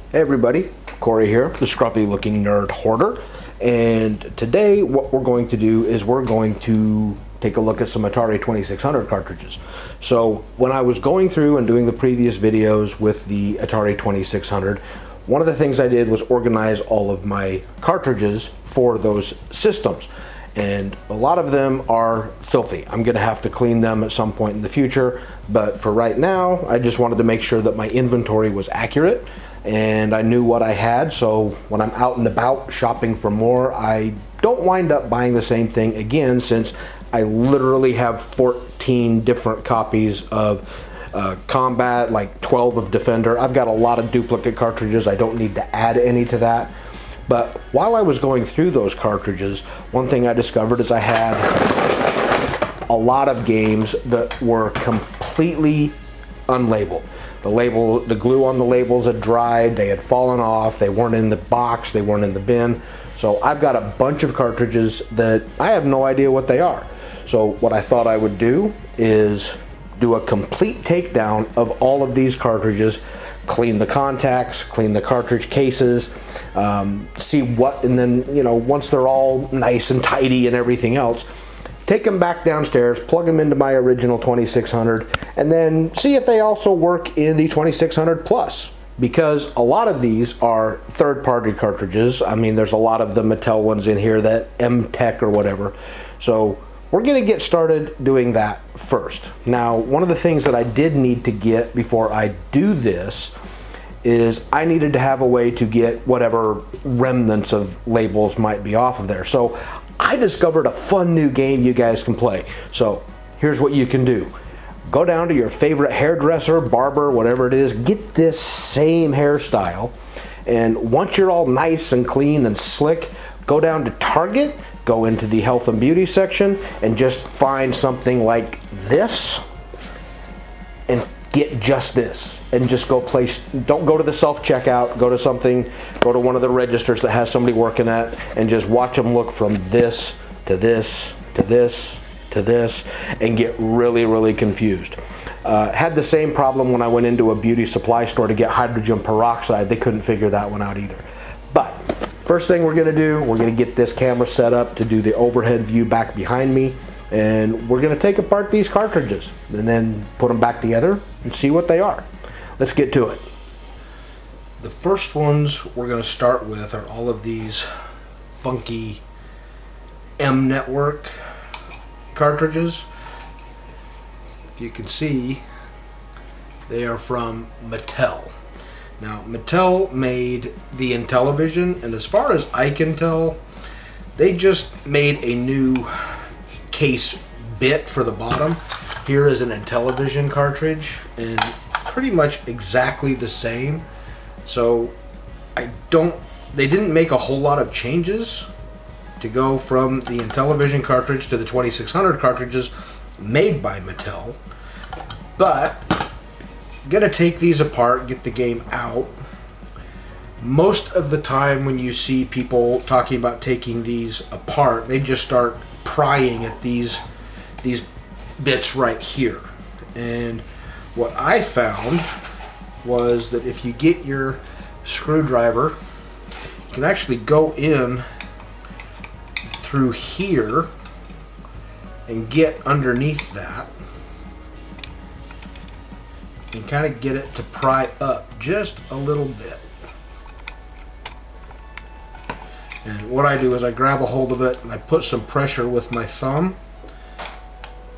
Hey everybody, Corey here, the scruffy looking nerd hoarder, and today what we're going to do is we're going to take a look at some Atari 2600 cartridges. So when I was going through and doing the previous videos with the Atari 2600, one of the things I did was organize all of my cartridges for those systems. And a lot of them are filthy. I'm gonna have to clean them at some point in the future, but for right now, I just wanted to make sure that my inventory was accurate and I knew what I had, so when I'm out and about shopping for more, I don't wind up buying the same thing again, since I literally have 14 different copies of Combat, like 12 of Defender. I've got a lot of duplicate cartridges. I don't need to add any to that. But while I was going through those cartridges, one thing I discovered is I had a lot of games that were completely unlabeled. The glue on the labels had dried, they had fallen off, they weren't in the box, they weren't in the bin. So I've got a bunch of cartridges that I have no idea what they are. So what I thought I would do is do a complete takedown of all of these cartridges, clean the contacts, clean the cartridge cases, see what, and then, you know, once they're all nice and tidy and everything else, take them back downstairs, plug them into my original 2600, and then see if they also work in the 2600 Plus. Because a lot of these are third-party cartridges. I mean, there's a lot of the Mattel ones in here, that M-Tech or whatever. So we're gonna get started doing that first. Now, one of the things that I did need to get before I do this is I needed to have a way to get whatever remnants of labels might be off of there. So I discovered a fun new game you guys can play. So here's what you can do. Go down to your favorite hairdresser, barber, whatever it is, get this same hairstyle, and once you're all nice and clean and slick, go down to Target, go into the health and beauty section, and just find something like this, and get just this, and just go place, don't go to the self-checkout, go to one of the registers that has somebody working at, and just watch them look from this to this to this to this, and get really, really confused. Had the same problem when I went into a beauty supply store to get hydrogen peroxide. They couldn't figure that one out either. But first thing we're gonna do, we're gonna get this camera set up to do the overhead view back behind me, and we're gonna take apart these cartridges and then put them back together and see what they are. Let's get to it. The first ones we're gonna start with are all of these funky M Network cartridges. If you can see, they are from Mattel. Now, Mattel made the Intellivision, and as far as I can tell, they just made a new case bit for the bottom. Here is an Intellivision cartridge, and pretty much exactly the same. So they didn't make a whole lot of changes to go from the Intellivision cartridge to the 2600 cartridges made by Mattel. But I'm gonna take these apart, get the game out. Most of the time when you see people talking about taking these apart, they just start prying at these bits right here. And what I found was that if you get your screwdriver, you can actually go in through here and get underneath that and kind of get it to pry up just a little bit. And what I do is I grab a hold of it and I put some pressure with my thumb,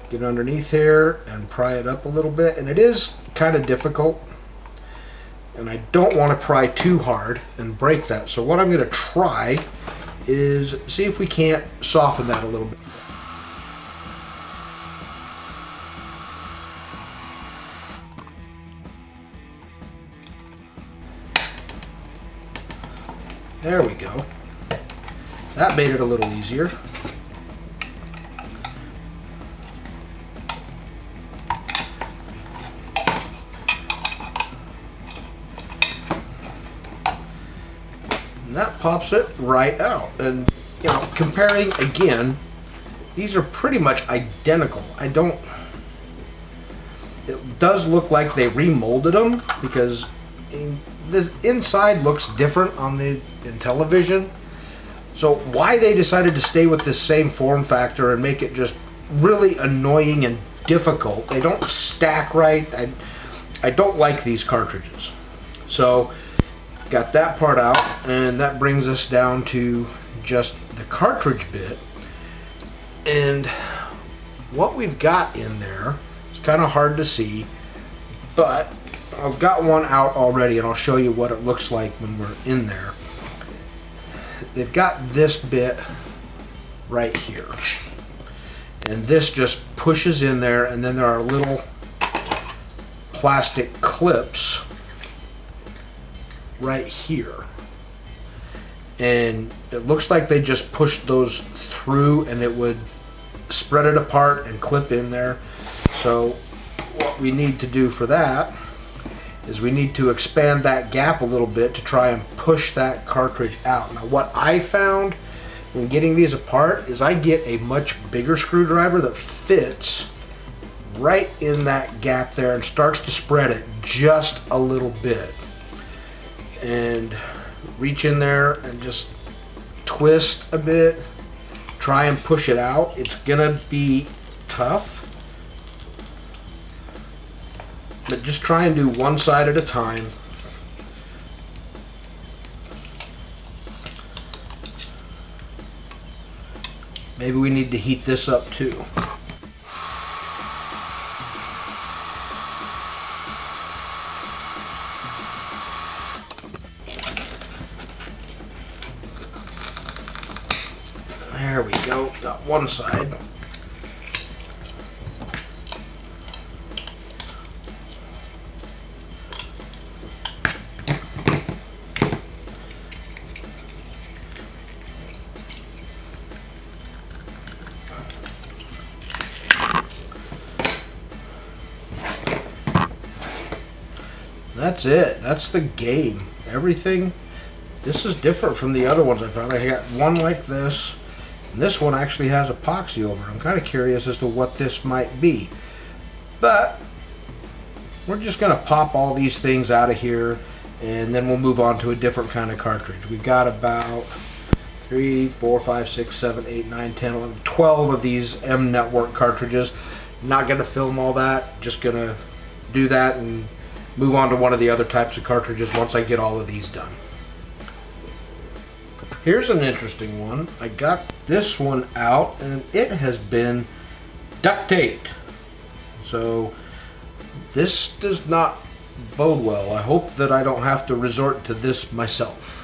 get underneath here and pry it up a little bit. And it is kind of difficult, and I don't want to pry too hard and break that. So what I'm going to try is see if we can't soften that a little bit. There we go. That made it a little easier. And that pops it right out. And, you know, comparing again, these are pretty much identical. It does look like they remolded them, because And the inside looks different on the Intellivision. So why they decided to stay with this same form factor and make it just really annoying and difficult. They don't stack right. I don't like these cartridges. So got that part out, and that brings us down to just the cartridge bit. And what we've got in there is kind of hard to see, but I've got one out already, and I'll show you what it looks like when we're in there. They've got this bit right here, and this just pushes in there, and then there are little plastic clips right here, and it looks like they just pushed those through and it would spread it apart and clip in there. So what we need to do for that is we need to expand that gap a little bit to try and push that cartridge out. Now what I found when getting these apart is I get a much bigger screwdriver that fits right in that gap there and starts to spread it just a little bit. And reach in there and just twist a bit, try and push it out. It's gonna be tough, but just try and do one side at a time. Maybe we need to heat this up too. There we go, got one side. That's it. That's the game. Everything. This is different from the other ones I found. I got one like this. And this one actually has epoxy over it. I'm kind of curious as to what this might be. But we're just going to pop all these things out of here, and then we'll move on to a different kind of cartridge. We've got about 3, 4, 5, 6, 7, 8, 9, 10, 11, 12 of these M Network cartridges. Not going to film all that. Just going to do that and move on to one of the other types of cartridges once I get all of these done. Here's an interesting one. I got this one out and it has been duct taped. So this does not bode well. I hope that I don't have to resort to this myself.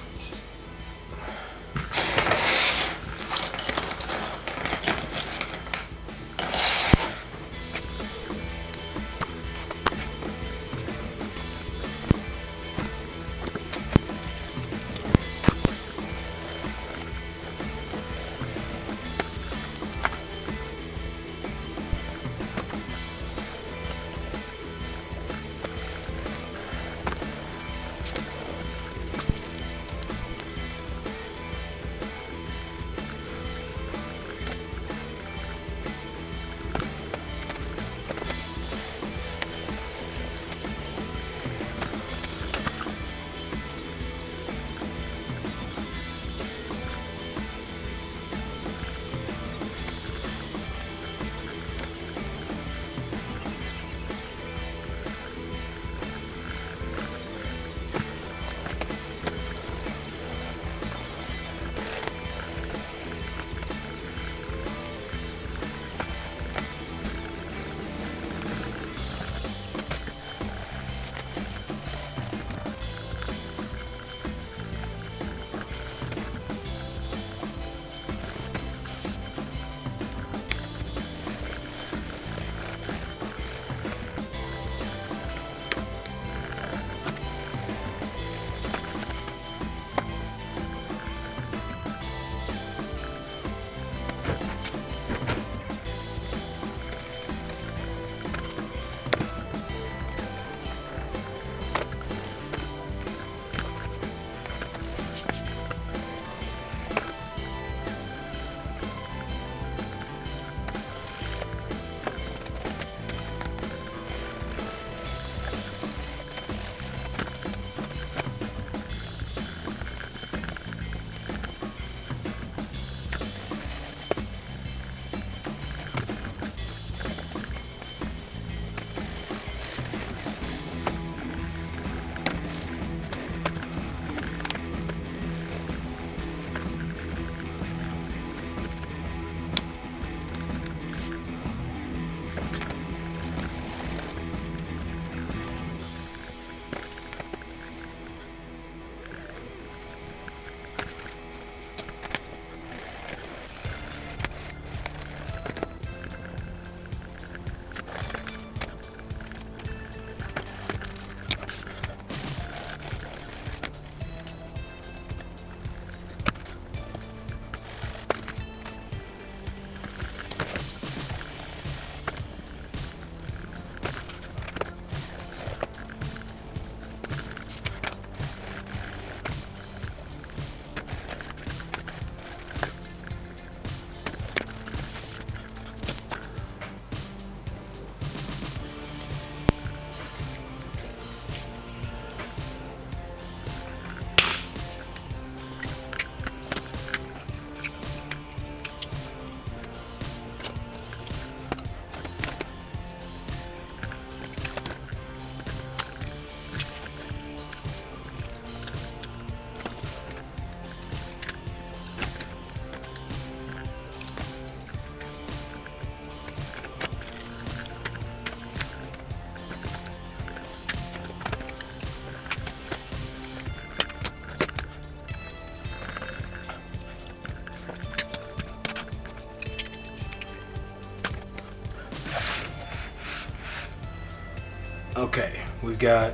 we've got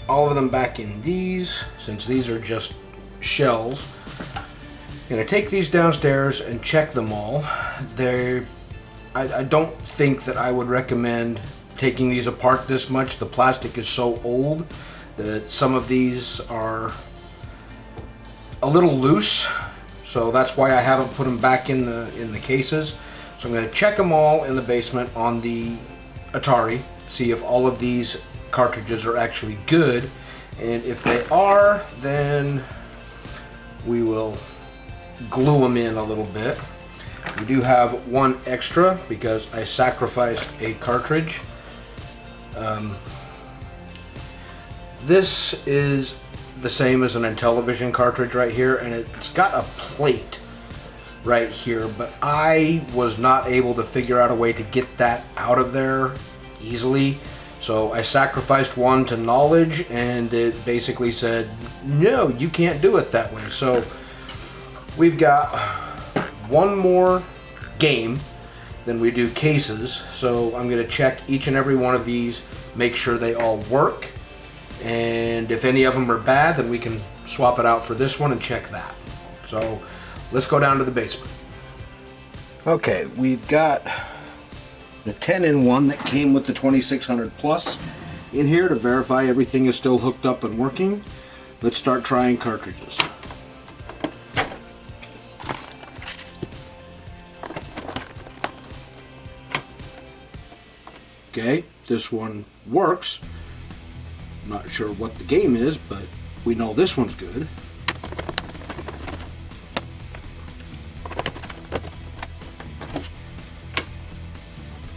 all of them back in these, since these are just shells. I'm going to take these downstairs and check them all. I don't think that I would recommend taking these apart this much. The plastic is so old that some of these are a little loose, so that's why I haven't put them back in the cases. So I'm going to check them all in the basement on the Atari, see if all of these cartridges are actually good, and if they are, then we will glue them in a little bit. We do have one extra because I sacrificed a cartridge. This is the same as an Intellivision cartridge right here, and it's got a plate right here, but I was not able to figure out a way to get that out of there easily. So I sacrificed one to knowledge, and it basically said, no, you can't do it that way. So we've got one more game than we do cases. So I'm going to check each and every one of these, make sure they all work. And if any of them are bad, then we can swap it out for this one and check that. So let's go down to the basement. Okay, we've got the 10-in-1 that came with the 2600 Plus in here to verify everything is still hooked up and working. Let's start trying cartridges. Okay, this one works. Not sure what the game is, but we know this one's good.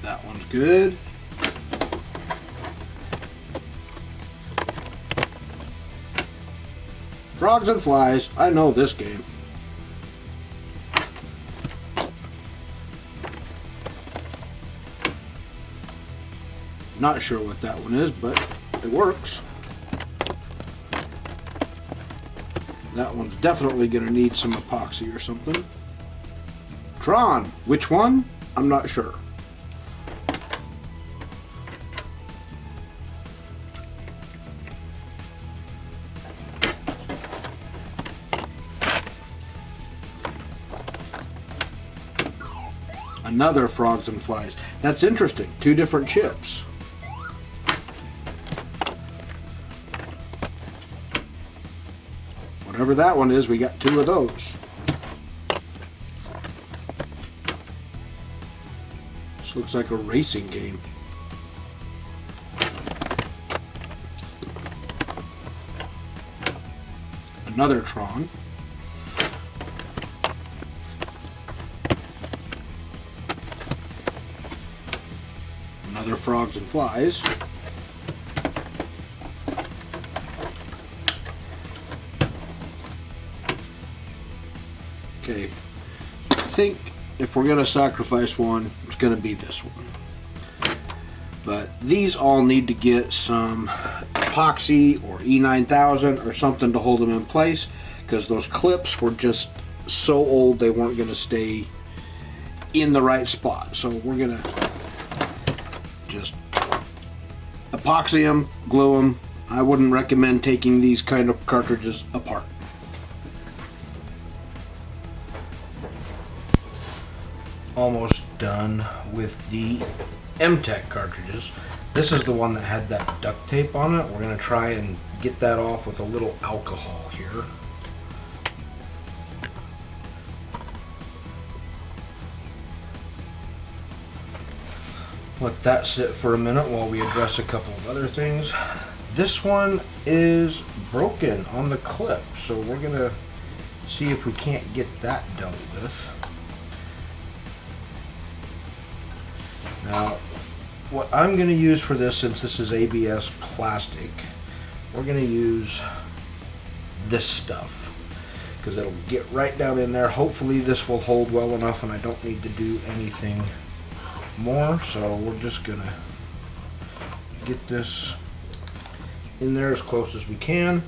That one's good. Frogs and Flies, I know this game. Not sure what that one is, but it works. That one's definitely going to need some epoxy or something. Tron, which one? I'm not sure. Another Frogs and Flies. That's interesting. Two different chips. Whatever that one is, we got two of those. This looks like a racing game. Another Tron. Another Frogs and Flies. Okay, I think if we're going to sacrifice one, it's going to be this one. But these all need to get some epoxy or E9000 or something to hold them in place, because those clips were just so old they weren't going to stay in the right spot. So we're going to just epoxy them, glue them. I wouldn't recommend taking these kind of cartridges apart. Almost done with the MTech cartridges. This is the one that had that duct tape on it. We're going to try and get that off with a little alcohol here. Let that sit for a minute while we address a couple of other things. This one is broken on the clip, so we're going to see if we can't get that dealt with. Now, what I'm going to use for this, since this is ABS plastic, we're going to use this stuff, because it'll get right down in there. Hopefully this will hold well enough and I don't need to do anything more. So we're just going to get this in there as close as we can.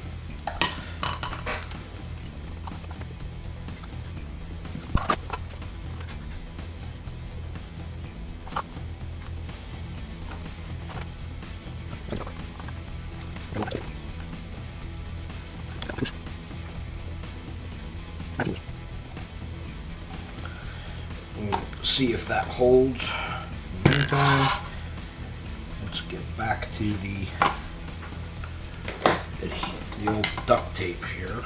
We'll see if that holds. In the meantime, let's get back to the old duct tape here.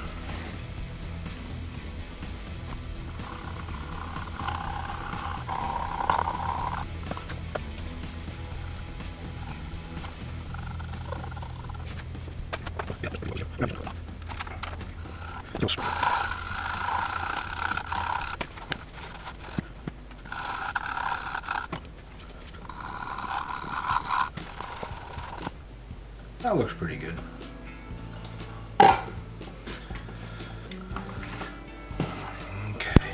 That looks pretty good. Okay.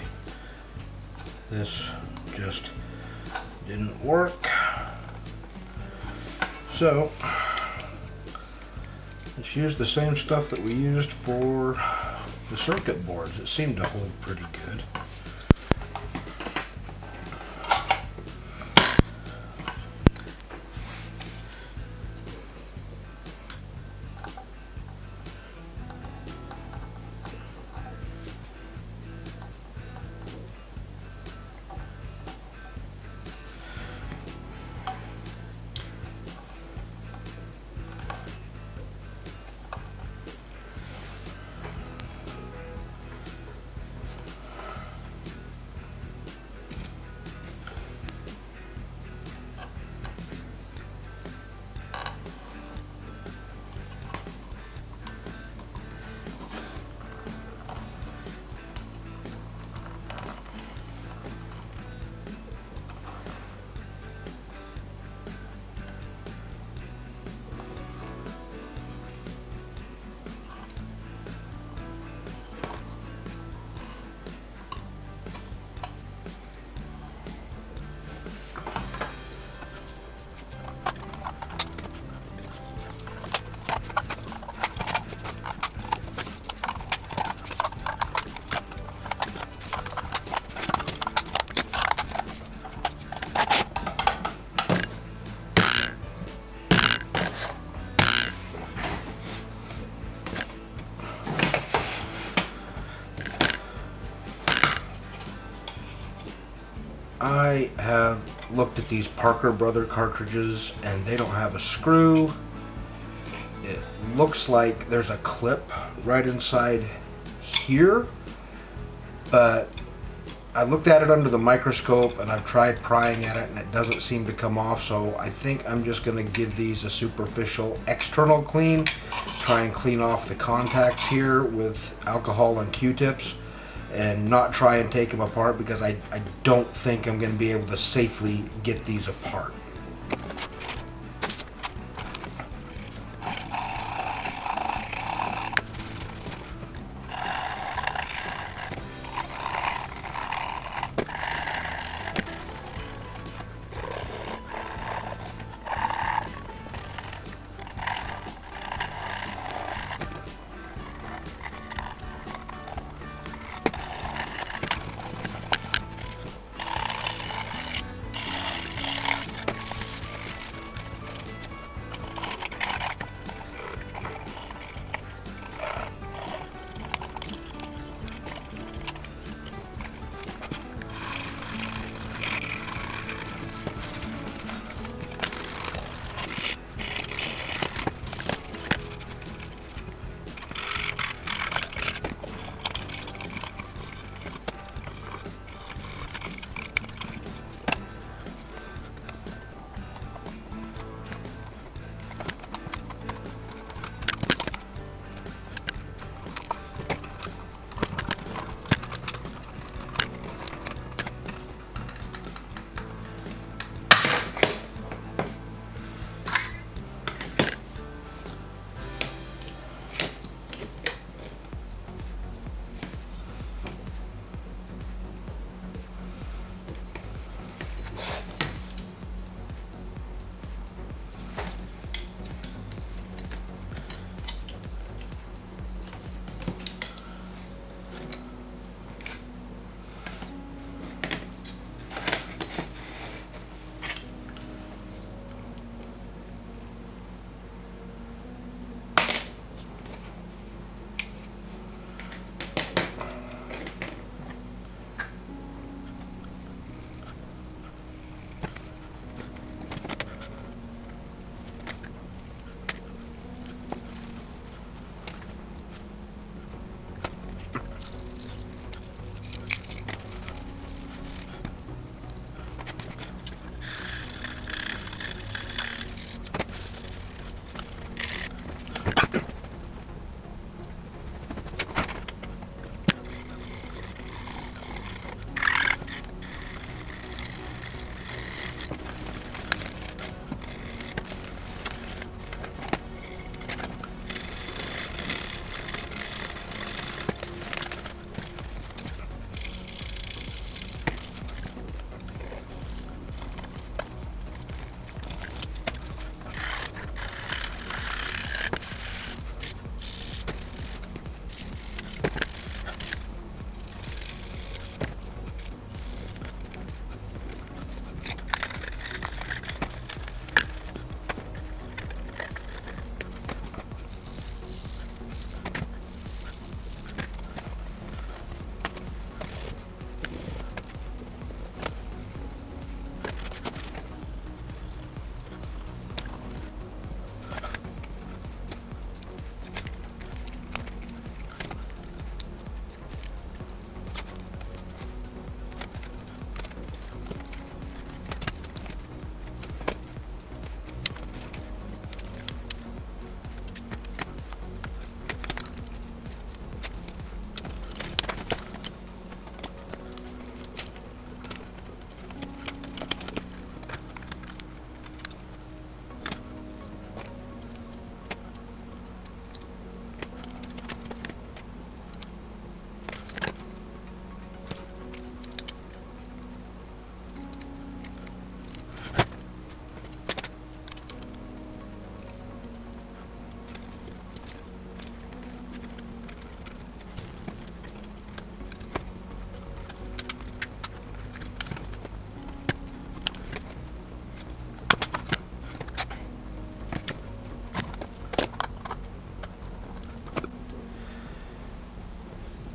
This just didn't work. So, let's use the same stuff that we used for the circuit boards. It seemed to hold pretty good. I have looked at these Parker Brother cartridges and they don't have a screw. It looks like there's a clip right inside here, but I looked at it under the microscope and I've tried prying at it and it doesn't seem to come off, so I think I'm just going to give these a superficial external clean, try and clean off the contacts here with alcohol and Q-tips, and not try and take them apart because I don't think I'm going to be able to safely get these apart.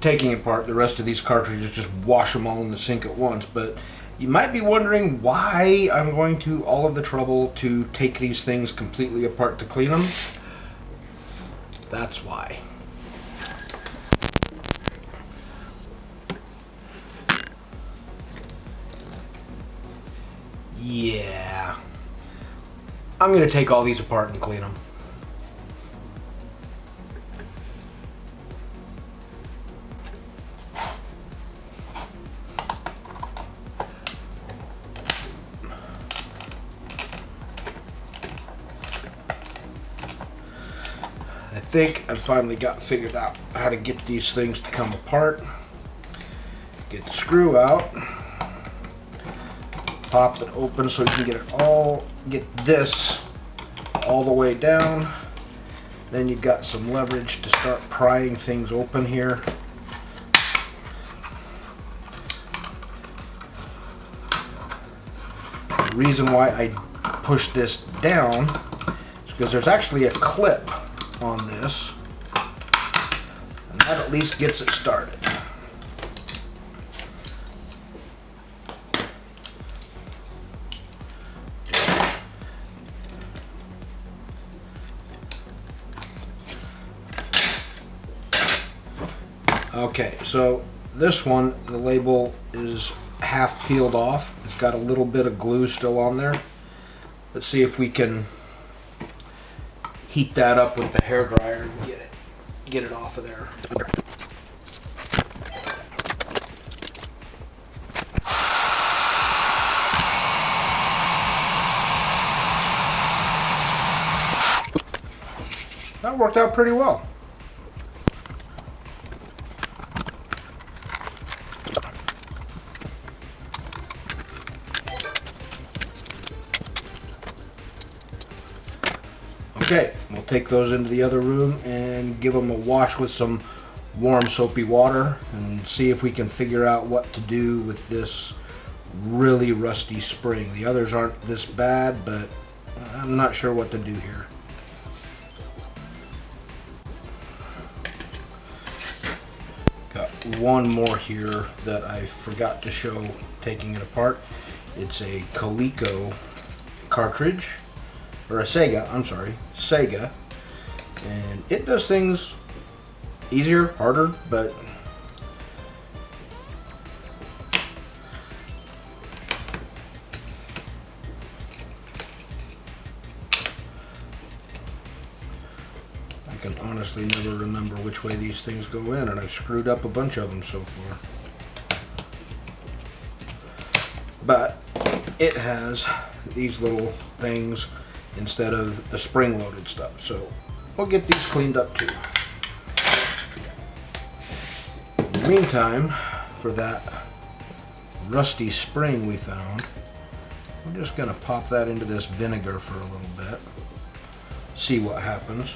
taking apart the rest of these cartridges, just wash them all in the sink at once. But you might be wondering why I'm going to all of the trouble to take these things completely apart to clean them. That's why. Yeah. I'm going to take all these apart and clean them. I think I finally got figured out how to get these things to come apart. Get the screw out. Pop it open so you can get this all the way down. Then you've got some leverage to start prying things open here. The reason why I push this down is because there's actually a clip on this, and that at least gets it started. Okay, so this one, the label is half peeled off. It's got a little bit of glue still on there. Let's see if we can heat that up with the hairdryer and get it off of there. That worked out pretty well. Okay, we'll take those into the other room and give them a wash with some warm soapy water and see if we can figure out what to do with this really rusty spring. The others aren't this bad, but I'm not sure what to do here. Got one more here that I forgot to show taking it apart. It's a Coleco cartridge. Or a Sega, I'm sorry, Sega, and it does things easier, harder, but I can honestly never remember which way these things go in, and I've screwed up a bunch of them so far. But it has these little things instead of the spring-loaded stuff. So we'll get these cleaned up too. In the meantime, for that rusty spring we found, we're just going to pop that into this vinegar for a little bit, see what happens.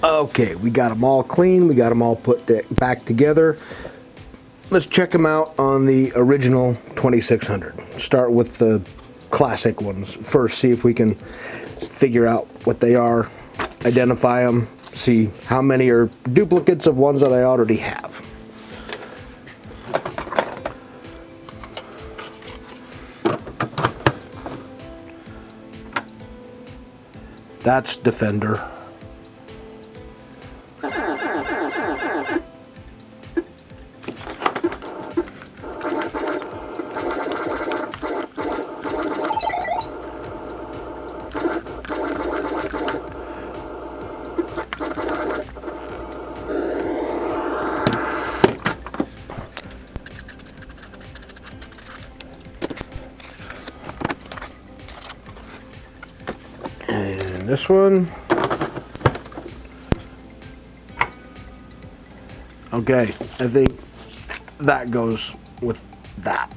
Okay, we got them all clean. We got them all put back together. Let's check them out on the original 2600. Start with the classic ones first, see if we can figure out what they are, identify them, see how many are duplicates of ones that I already have. That's Defender. And this one. Okay, I think that goes with that.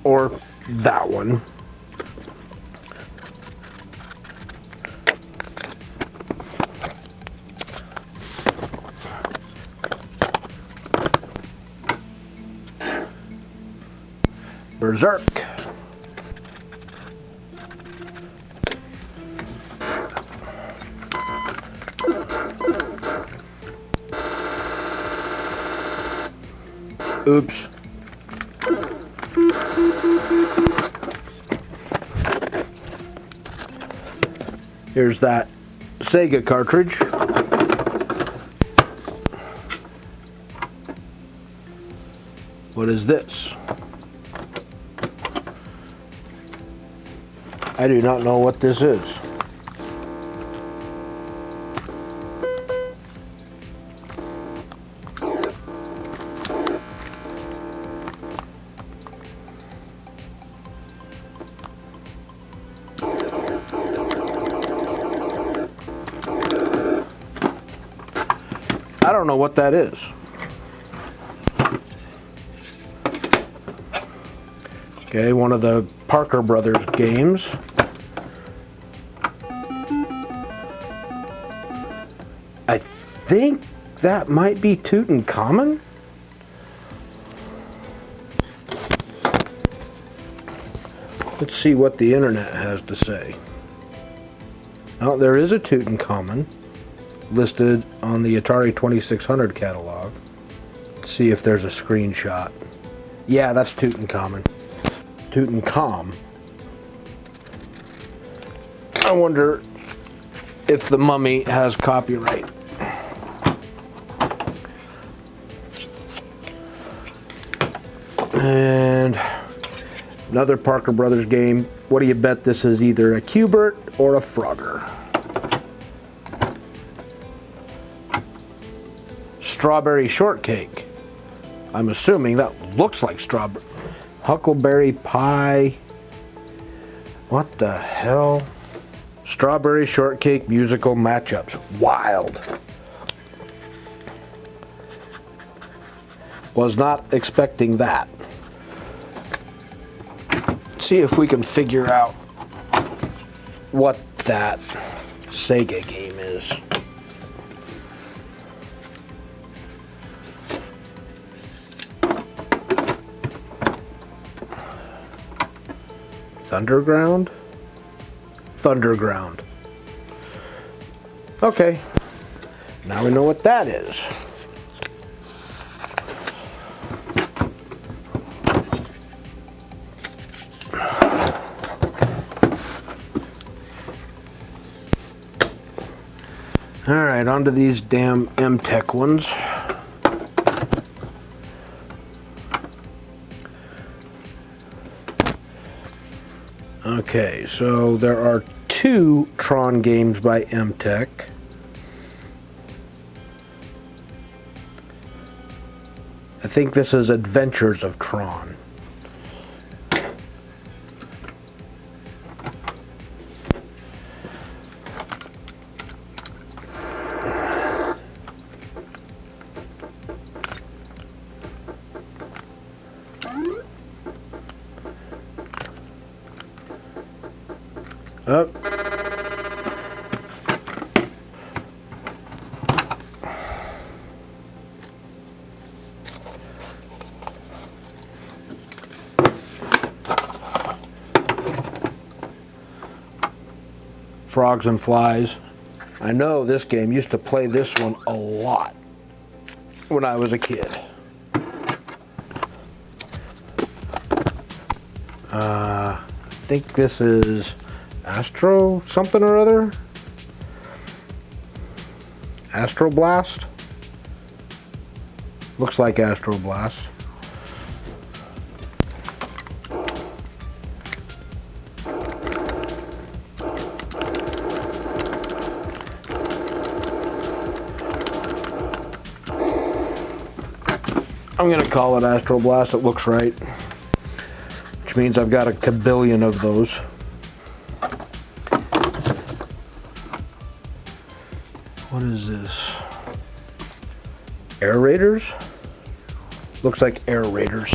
Or that one. Berserk. Oops. Here's that Sega cartridge. What is this? I do not know what this is. I don't know what that is. Okay, one of the Parker Brothers games. I think that might be Tutankhamun. Let's see what the internet has to say. Oh, there is a Tutankhamun listed on the Atari 2600 catalog. Let's see if there's a screenshot. Yeah, that's Tutankhamun. Tutankhamun. I wonder if the mummy has copyright. And another Parker Brothers game. What do you bet this is, either a Q*bert or a Frogger? Strawberry Shortcake. I'm assuming that looks like strawberry. Huckleberry Pie. What the hell? Strawberry Shortcake musical matchups. Wild. Was not expecting that. Let's see if we can figure out what that Sega game is. Thunderground? Thunderground. Okay. Now we know what that is. Alright, on to these damn M-Tech ones. Okay, so there are two Tron games by M-Tech. I think this is Adventures of Tron. Up. Frogs and Flies. I know this game, used to play this one a lot when I was a kid. I think this is Astro something or other. Astro Blast. Looks like Astro Blast. I'm going to call it Astro Blast. It looks right. Which means I've got a kabillion of those. What is this? Air Raiders? Looks like Air Raiders.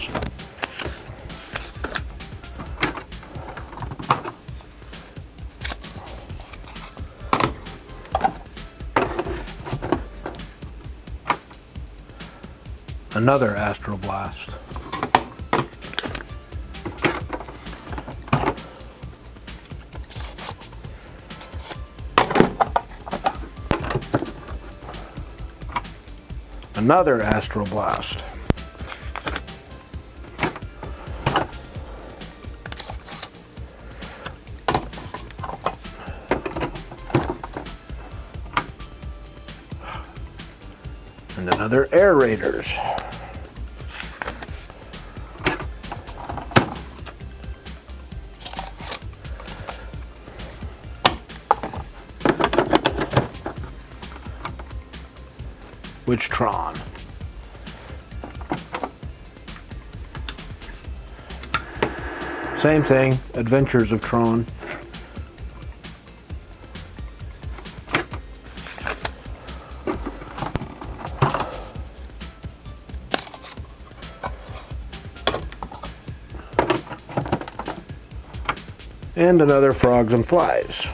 Another Astro Blast. Another Astro Blast. And another Air Raiders. Which Tron? Same thing, Adventures of Tron. And another Frogs and Flies.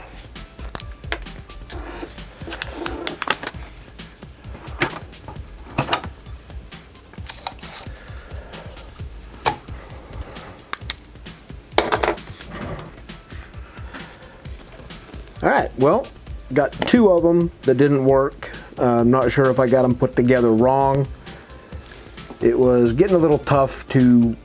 Alright, well, got two of them that didn't work. I'm not sure if I got them put together wrong. It was getting a little tough to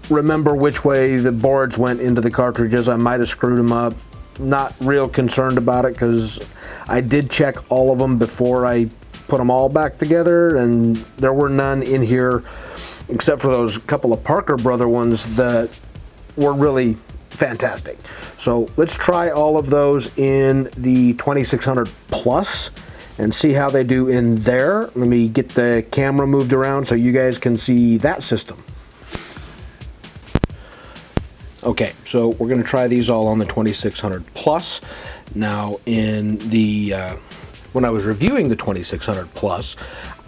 remember which way the boards went into the cartridges. I might have screwed them up. Not real concerned about it because I did check all of them before I put them all back together, and there were none in here except for those couple of Parker Brother ones that were really fantastic. So let's try all of those in the 2600 Plus and see how they do in there. Let me get the camera moved around so you guys can see that system. Okay, so we're going to try these all on the 2600 Plus. Now, in the when I was reviewing the 2600 Plus,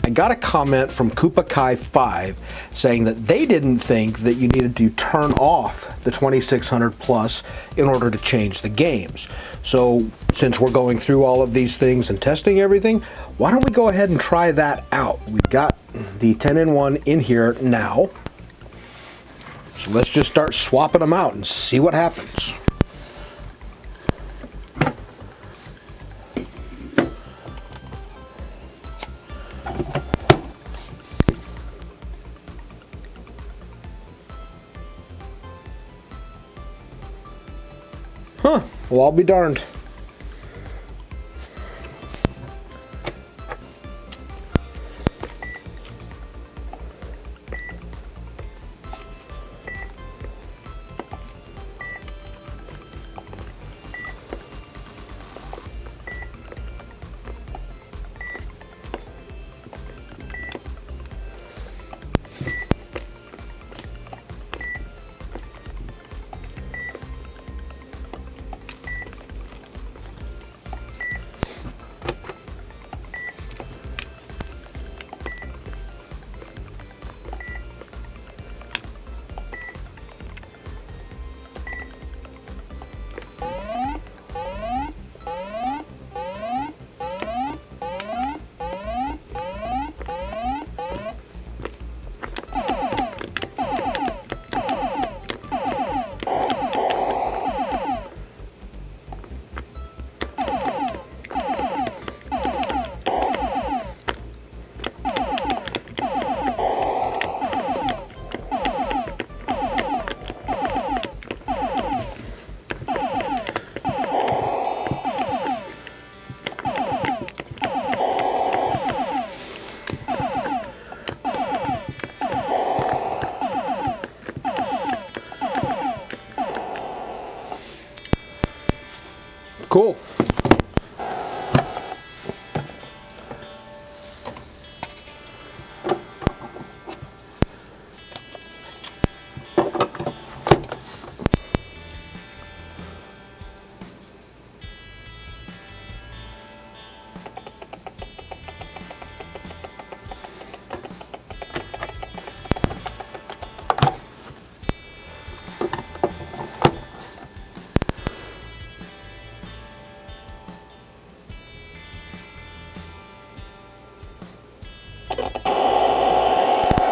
I got a comment from Koopa Kai 5 saying that they didn't think that you needed to turn off the 2600 Plus in order to change the games. So, since we're going through all of these things and testing everything, why don't we go ahead and try that out? We've got the 10-in-1 in here now. So let's just start swapping them out and see what happens. Huh, well, I'll be darned.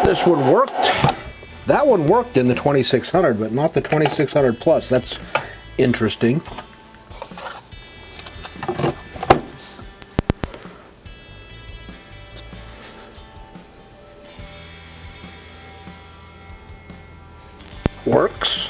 This one worked. That one worked in the 2600, but not the 2600 Plus. That's interesting. Works.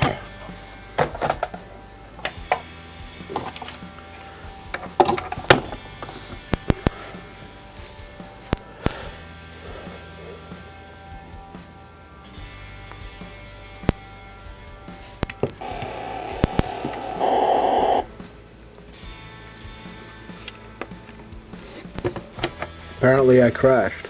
Apparently I crashed.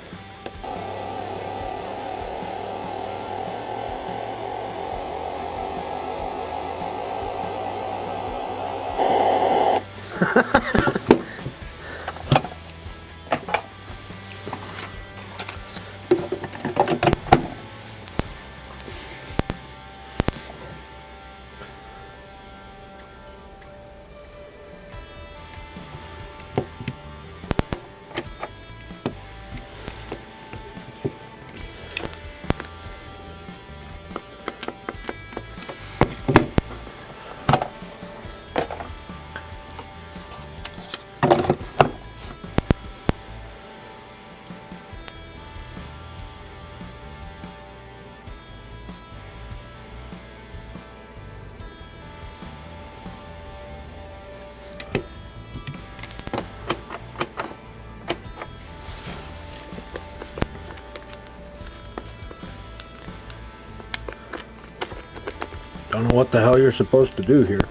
Don't know what the hell you're supposed to do here.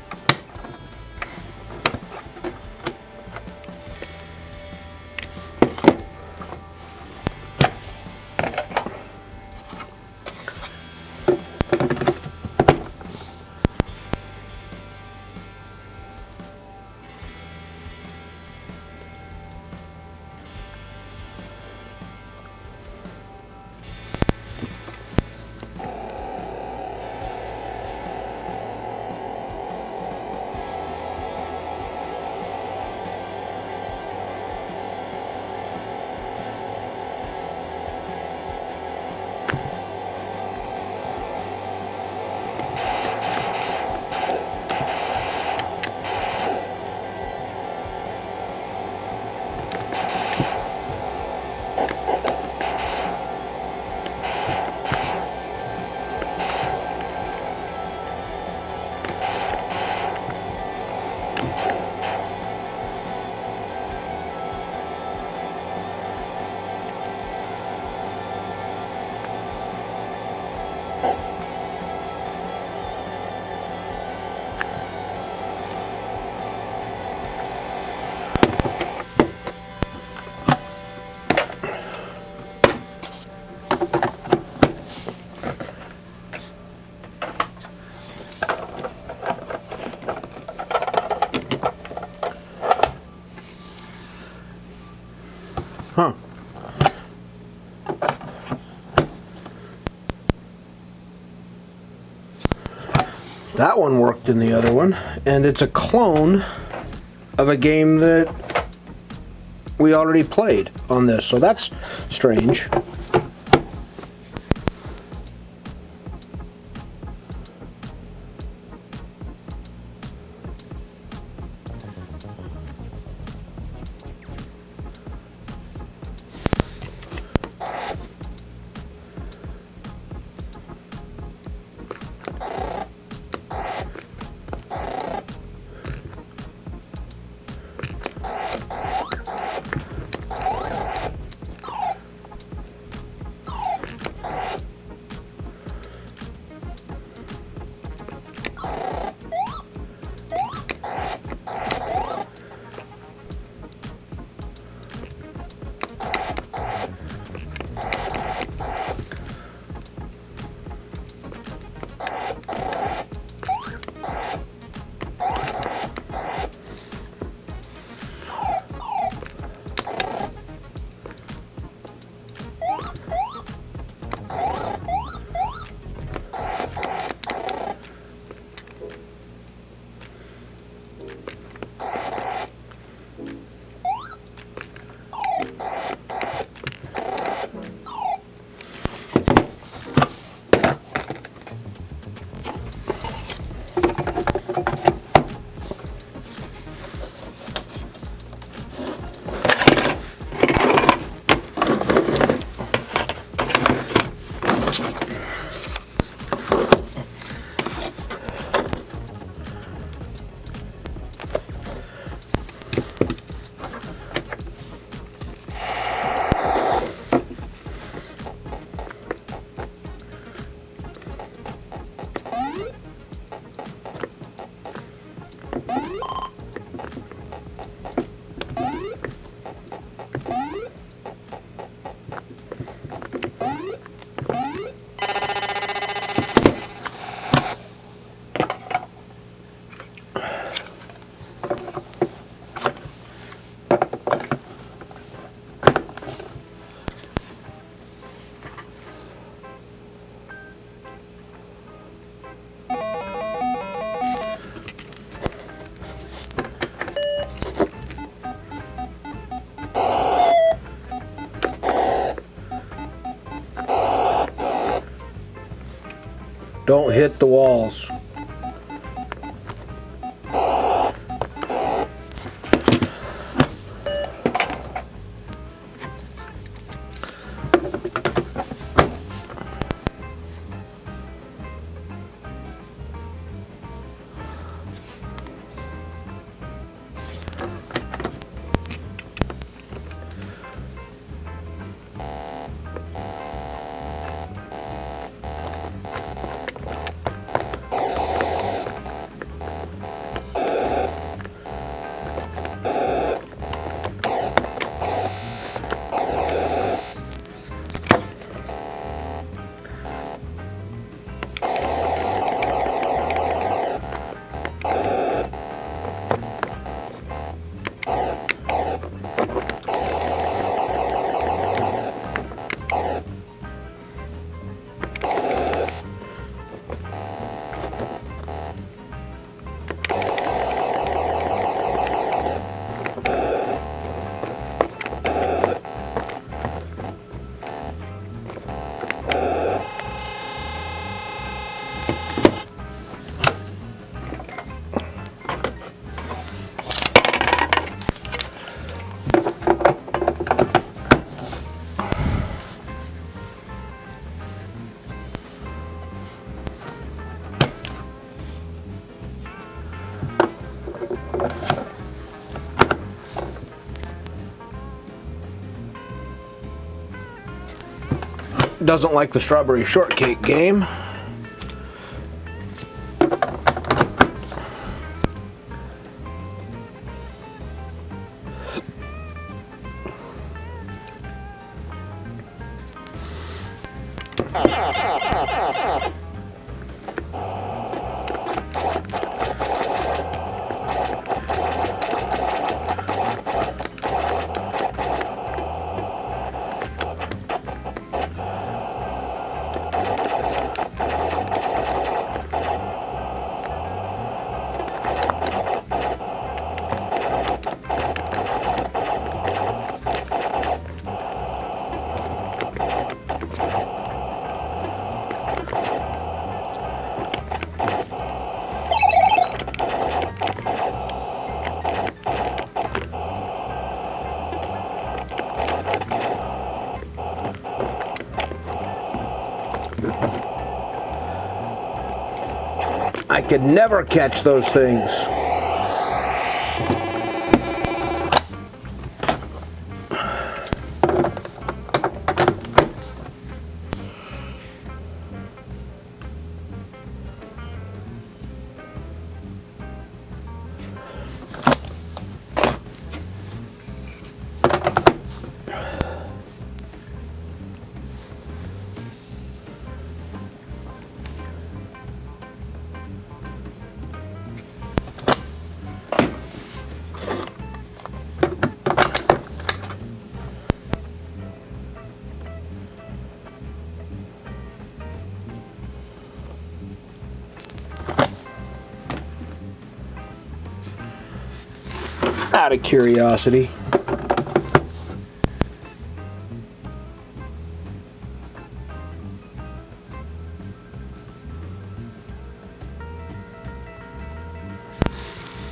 Huh. That one worked in the other one, and it's a clone of a game that we already played on this, so that's strange. Don't hit the walls. Doesn't like the strawberry shortcake game. I could never catch those things. Out of curiosity.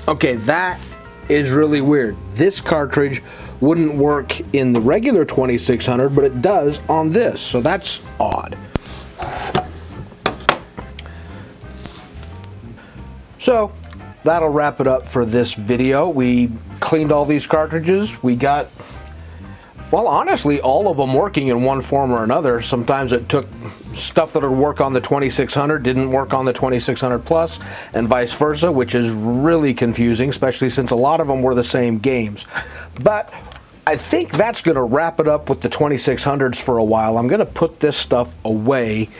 Okay, that is really weird. This cartridge wouldn't work in the regular 2600, but it does on this, so that's odd. So, that'll wrap it up for this video. We cleaned all these cartridges. We got, well, honestly, all of them working in one form or another. Sometimes it took stuff that would work on the 2600 didn't work on the 2600 Plus, and vice versa, which is really confusing, especially since a lot of them were the same games. But I think that's going to wrap it up with the 2600s for a while. I'm going to put this stuff away.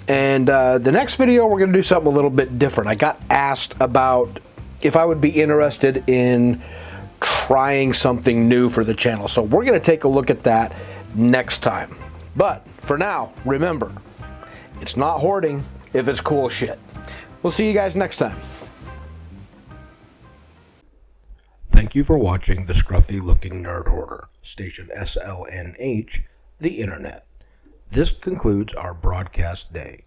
And the next video, we're going to do something a little bit different. I got asked about if I would be interested in trying something new for the channel. So we're going to take a look at that next time. But for now, remember, it's not hoarding if it's cool shit. We'll see you guys next time. Thank you for watching the Scruffy Looking Nerd Hoarder, station SLNH, the internet. This concludes our broadcast day.